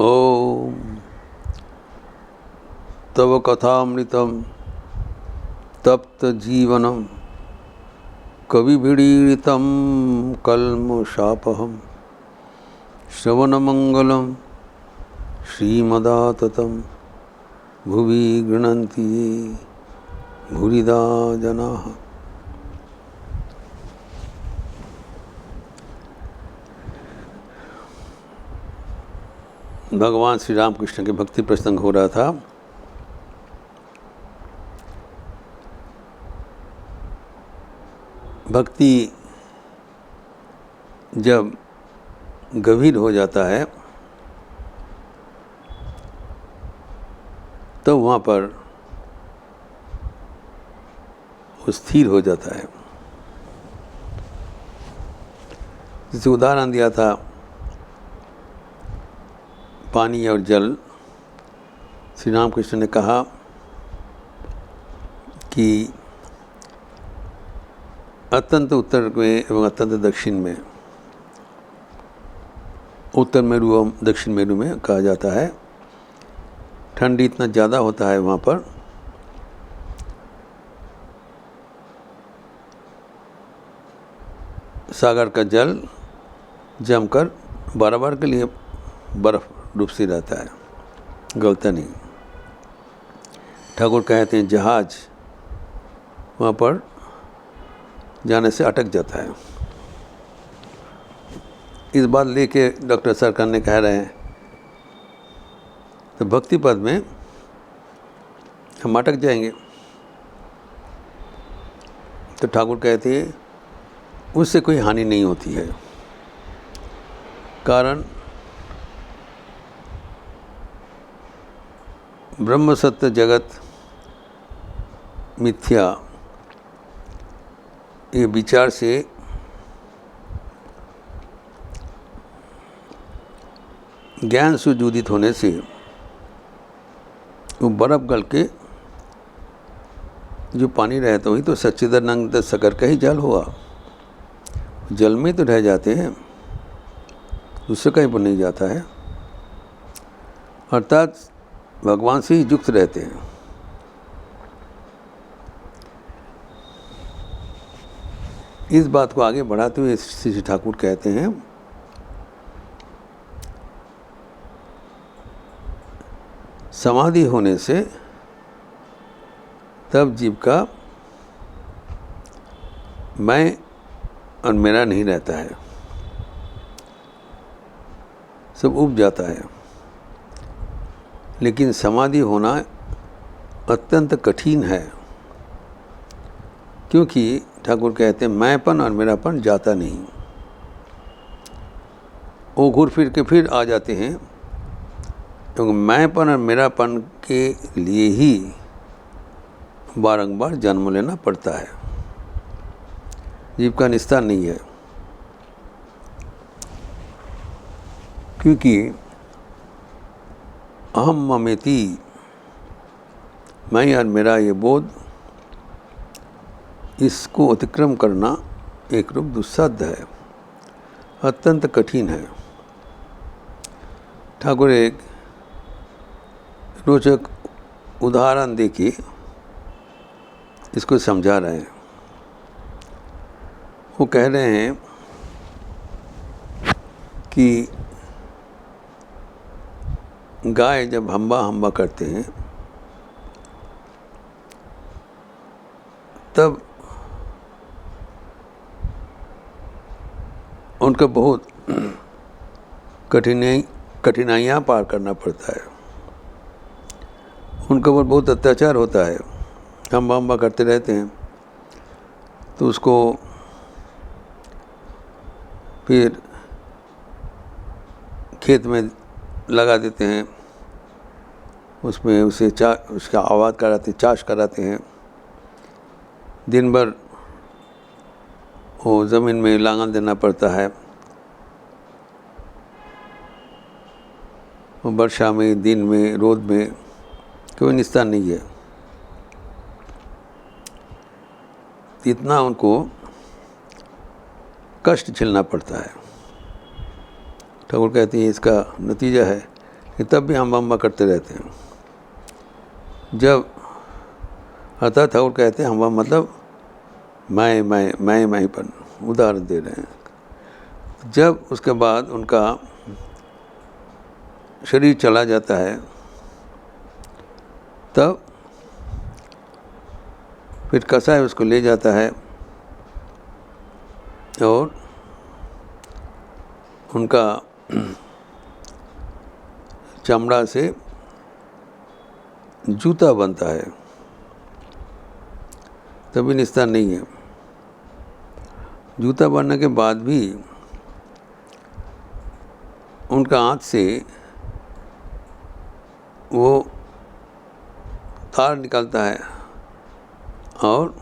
ओम तव कथामृतम तप्त जीवनम कविभिडीडितं कल्मषापहं श्रवणमंगलम श्रीमदाततं भुवि गृह्णन्ति ये भूरिदा जनाः। भगवान श्री रामकृष्ण के भक्ति प्रसंग हो रहा था। भक्ति जब गंभीर हो जाता है तो वहाँ पर वो स्थिर हो जाता है। जैसे उदाहरण दिया था पानी और जल। श्री रामकृष्ण ने कहा कि अत्यंत उत्तर में एवं अत्यंत दक्षिण में, उत्तर मेरु एवं दक्षिण मेरु में कहा जाता है, ठंडी इतना ज़्यादा होता है वहाँ पर सागर का जल जमकर बार के लिए बर्फ डूबती रहता है, गलता नहीं। ठाकुर कहते हैं जहाज वहाँ पर जाने से अटक जाता है। इस बात लेके डॉक्टर सरकार ने कह रहे हैं तो भक्ति पद में हम अटक जाएंगे। तो ठाकुर कहते हैं उससे कोई हानि नहीं होती है। कारण ब्रह्म सत्य जगत मिथ्या ये विचार से ज्ञान सुजूदित होने से वो बर्फ गल के जो पानी रहता वही तो सच्चिदानंद सागर का ही जल हुआ। जल में तो रह जाते हैं, दूसरे कहीं पर नहीं जाता है। अर्थात भगवान से ही युक्त रहते हैं। इस बात को आगे बढ़ाते हुए श्री ठाकुर कहते हैं समाधि होने से तब जीव का मैं और मेरा नहीं रहता है, सब उब जाता है। लेकिन समाधि होना अत्यंत कठिन है, क्योंकि ठाकुर कहते हैं मैंपन और मेरापन जाता नहीं। वो घूर फिर के फिर आ जाते हैं, क्योंकि मैंपन और मेरापन के लिए ही बारंबार जन्म लेना पड़ता है। जीव का निस्तार नहीं है, क्योंकि अहम ममेति, मैं और मेरा ये बोध, इसको अतिक्रम करना एक रूप दुस्साध्य है, अत्यंत कठिन है। ठाकुर एक रोचक उदाहरण देके इसको समझा रहे हैं। वो कह रहे हैं कि गाय जब हम्बा हम्बा करते हैं तब उनका बहुत कठिनाइयाँ पार करना पड़ता है। उनके ऊपर बहुत अत्याचार होता है। हम्बा हम्बा करते रहते हैं तो उसको फिर खेत में लगा देते हैं, उसमें उसे उसका आवाज़ कराते, चाश कराते हैं। दिन भर वो ज़मीन में लांगन देना पड़ता है। वो वर्षा में, दिन में, रोद में कोई निस्तार नहीं है। इतना उनको कष्ट झेलना पड़ता है। ठाकुर कहते हैं इसका नतीजा है कि तब भी हम बम्बा करते रहते हैं। जब अतः ठाकुर कहते हैं हम मतलब मैं पर उदाहरण दे रहे हैं। जब उसके बाद उनका शरीर चला जाता है तब फिर कसाई उसको ले जाता है और उनका चमड़ा से जूता बनता है, तभी निस्तार नहीं है। जूता बनने के बाद भी उनका हाथ से वो तार निकलता है और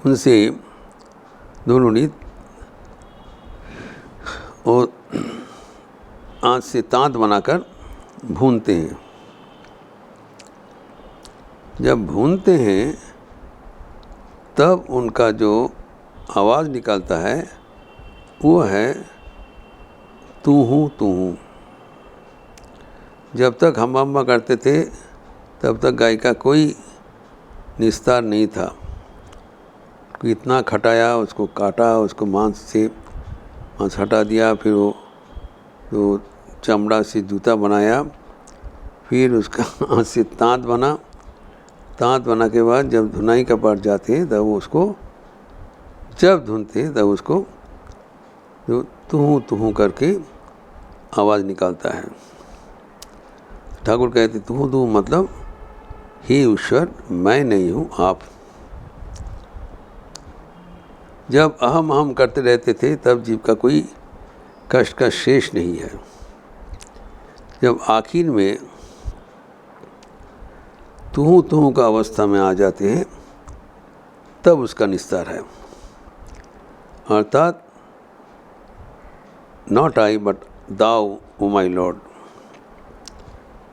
उनसे दोनों नीत और हाथ से तांत बनाकर भूनते हैं। जब भूनते हैं तब उनका जो आवाज़ निकलता है वो है तू हूँ तू हूँ। जब तक हम अम्मा करते थे तब तक गाय का कोई निस्तार नहीं था। इतना खटाया, उसको काटा, उसको मांस हटा दिया, फिर वो तो चमड़ा से जूता बनाया, फिर उसका हाथ से तांत बना के बाद जब धुनाई का पाठ जाते तब उसको जब धुनते तब उसको जो तू करके आवाज़ निकालता है। ठाकुर कहते तू मतलब हे ईश्वर मैं नहीं हूँ आप। जब अहम करते रहते थे तब जीव का कोई कष्ट का शेष नहीं है। जब आखिर में तू का अवस्था में आ जाते हैं तब उसका निस्तार है। अर्थात not I but thou O my Lord,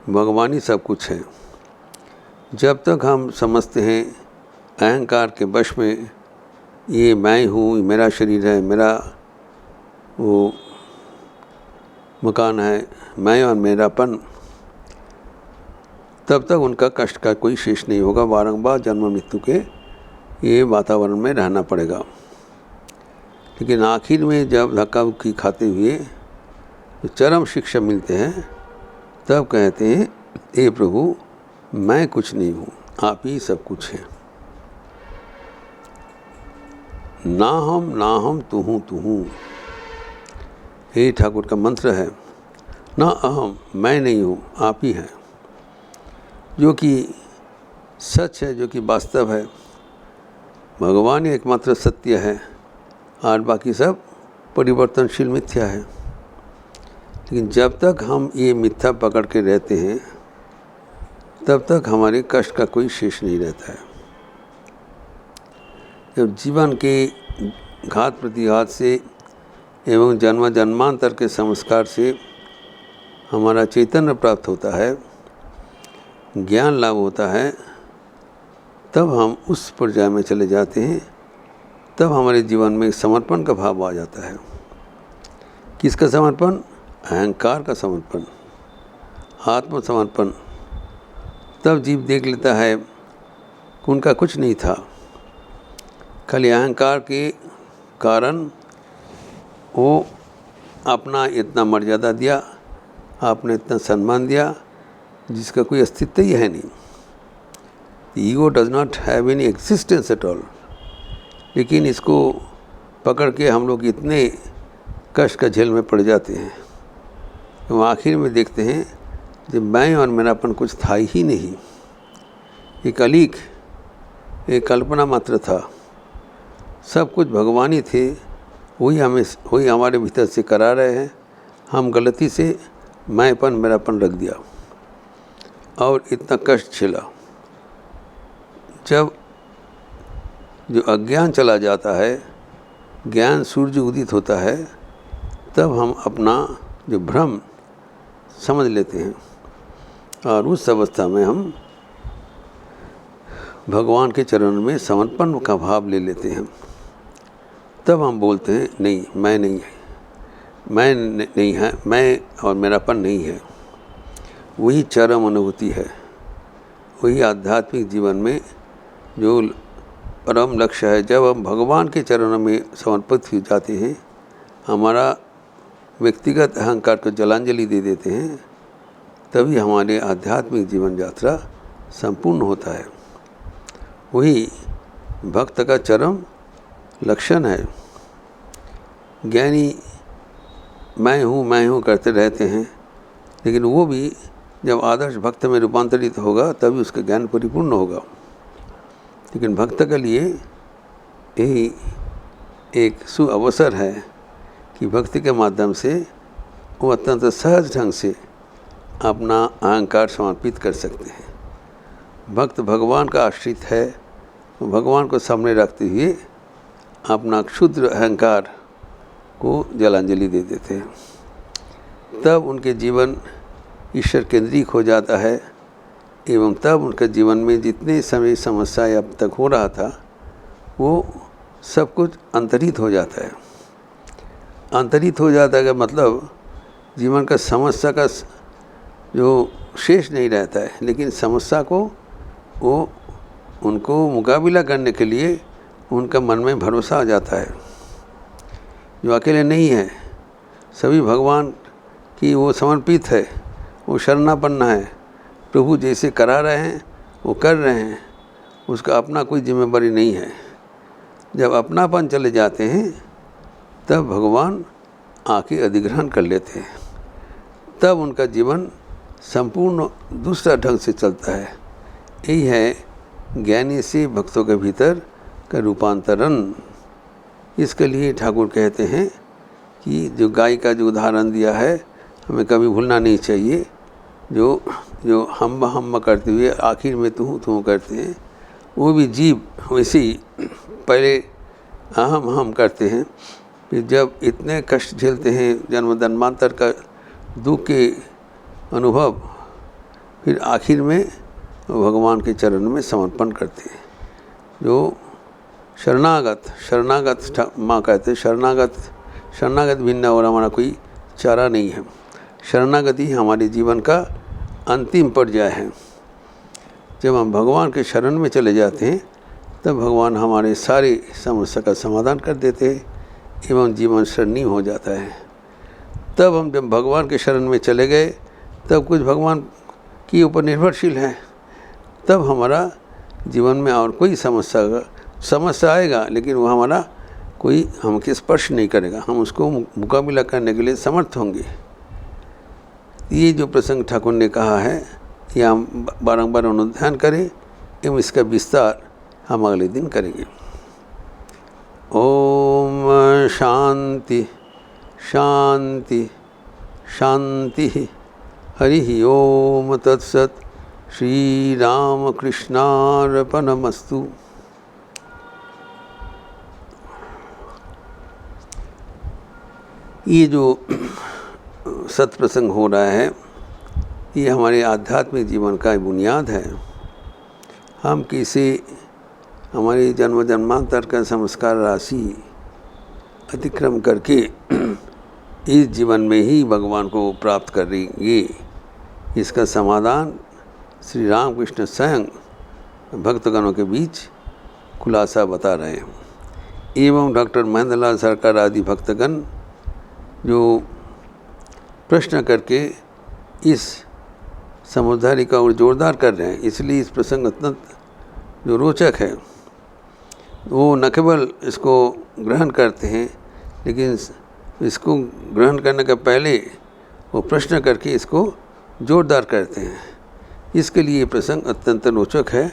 भगवान ही सब कुछ है। जब तक हम समझते हैं अहंकार के वश में ये मैं हूँ, मेरा शरीर है, मेरा वो मकान है, मैं और मेरापन, तब तक उनका कष्ट का कोई शेष नहीं होगा। बारंबार जन्म मृत्यु के ये वातावरण में रहना पड़ेगा। लेकिन आखिर में जब धक्का मुक्की खाते हुए तो चरम शिक्षा मिलते हैं तब कहते हैं हे प्रभु मैं कुछ नहीं हूँ, आप ही सब कुछ हैं। ना हम तू हूँ हे ठाकुर का मंत्र है। ना अहम मैं नहीं हूँ, आप ही हैं, जो कि सच है, जो कि वास्तव है। भगवान ही एकमात्र सत्य है और बाकी सब परिवर्तनशील मिथ्या है। लेकिन जब तक हम ये मिथ्या पकड़ के रहते हैं तब तक हमारे कष्ट का कोई शेष नहीं रहता है। जब जीवन के घात प्रतिघात से एवं जन्म जन्मांतर के संस्कार से हमारा चैतन्य प्राप्त होता है, ज्ञान लाभ होता है, तब हम उस पर्याय में चले जाते हैं। तब हमारे जीवन में समर्पण का भाव आ जाता है। किसका समर्पण? अहंकार का समर्पण, आत्मसमर्पण। तब जीव देख लेता है कि उनका कुछ नहीं था, खाली अहंकार के कारण वो अपना इतना मर्यादा दिया, आपने इतना सम्मान दिया जिसका कोई अस्तित्व ही है नहीं। Ego does not have any existence at all. लेकिन इसको पकड़ के हम लोग इतने कष्ट का झेल में पड़ जाते हैं तो आखिर में देखते हैं जब मैं और मेरापन कुछ था ही नहीं, एक अलीक, एक कल्पना मात्र था। सब कुछ भगवान ही थे, वही हमारे भीतर से करा रहे हैं। हम गलती से मैंपन मेरापन रख दिया और इतना कष्ट झेला। जब जो अज्ञान चला जाता है, ज्ञान सूर्य उदित होता है, तब हम अपना जो भ्रम समझ लेते हैं और उस अवस्था में हम भगवान के चरणों में समर्पण का भाव ले लेते हैं। तब हम बोलते हैं नहीं मैं नहीं है, नहीं है, मैं और मेरापन नहीं है। वही चरम अनुभूति है, वही आध्यात्मिक जीवन में जो परम लक्ष्य है। जब हम भगवान के चरणों में समर्पित हो जाते हैं, हमारा व्यक्तिगत अहंकार को जलांजलि दे देते हैं, तभी हमारे आध्यात्मिक जीवन यात्रा संपूर्ण होता है। वही भक्त का चरम लक्षण है। ज्ञानी मैं हूँ करते रहते हैं, लेकिन वो भी जब आदर्श भक्त में रूपांतरित होगा तभी उसका ज्ञान परिपूर्ण होगा। लेकिन भक्त के लिए यही एक सुअवसर है कि भक्ति के माध्यम से वो अत्यंत सहज ढंग से अपना अहंकार समर्पित कर सकते हैं। भक्त भगवान का आश्रित है, भगवान को सामने रखते हुए अपना क्षुद्र अहंकार को जलांजलि दे देते हैं। तब उनके जीवन ईश्वर केंद्रिक हो जाता है एवं तब उनके जीवन में जितने समय समस्याएं अब तक हो रहा था वो सब कुछ अंतरित हो जाता है। अंतरित हो जाता है का मतलब जीवन का समस्या का जो शेष नहीं रहता है, लेकिन समस्या को वो उनको मुकाबला करने के लिए उनका मन में भरोसा आ जाता है। जो अकेले नहीं है, सभी भगवान की वो समर्पित है, वो शरणापन्न है। प्रभु जैसे करा रहे हैं वो कर रहे हैं, उसका अपना कोई जिम्मेदारी नहीं है। जब अपनापन चले जाते हैं तब भगवान आके अधिग्रहण कर लेते हैं, तब उनका जीवन संपूर्ण दूसरा ढंग से चलता है। यही है ज्ञानी से भक्तों के भीतर का रूपांतरण। इसके लिए ठाकुर कहते हैं कि जो गाय का जो उदाहरण दिया है हमें कभी भूलना नहीं चाहिए। जो हम करते हुए आखिर में तू करते हैं, वो भी जीव वैसे ही पहले हम करते हैं, फिर जब इतने कष्ट झेलते हैं, जन्म जन्मांतर का दुख के अनुभव, फिर आखिर में भगवान के चरण में समर्पण करते हैं। जो शरणागत माँ कहते हैं, शरणागत भिन्न और हमारा कोई चारा नहीं है। शरणागति हमारे जीवन का अंतिम पर्याय है। जब हम भगवान के शरण में चले जाते हैं तब भगवान हमारे सारी समस्या का समाधान कर देते हैं एवं जीवन स्वर्णिम हो जाता है। तब हम जब भगवान के शरण में चले गए तब कुछ भगवान के ऊपर निर्भरशील है, तब हमारा जीवन में और कोई समस्या आएगा, लेकिन वो हमारा कोई हमके स्पर्श नहीं करेगा, हम उसको मुकाबला करने के लिए समर्थ होंगे। ये जो प्रसंग ठाकुर ने कहा है ये हम बारंबार अनुध्यान करें एवं इसका विस्तार हम अगले दिन करेंगे। ओम शांति शांति शांति। हरि ओम तत्सत। श्री राम कृष्णार्पणमस्तु। ये जो सत्प्रसंग हो रहा है ये हमारे आध्यात्मिक जीवन का बुनियाद है। हम किसी हमारी जन्म जन्मांतर का संस्कार राशि अतिक्रम करके इस जीवन में ही भगवान को प्राप्त करेंगे, इसका समाधान श्री राम कृष्ण स्वयं भक्तगणों के बीच खुलासा बता रहे हैं। एवं डॉक्टर महेंद्र लाल सरकार आदि भक्तगण जो प्रश्न करके इस समझदारी का और जोरदार कर रहे हैं, इसलिए इस प्रसंग अत्यंत जो रोचक है वो न केवल इसको ग्रहण करते हैं, लेकिन इसको ग्रहण करने के पहले वो प्रश्न करके इसको जोरदार करते हैं। इसके लिए ये प्रसंग अत्यंत रोचक है,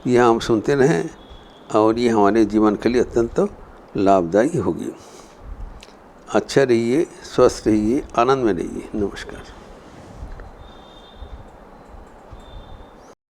यह हम सुनते रहें और ये हमारे जीवन के लिए अत्यंत लाभदायी होगी। अच्छा रहिए, स्वस्थ रहिए, आनंद में रहिए। नमस्कार।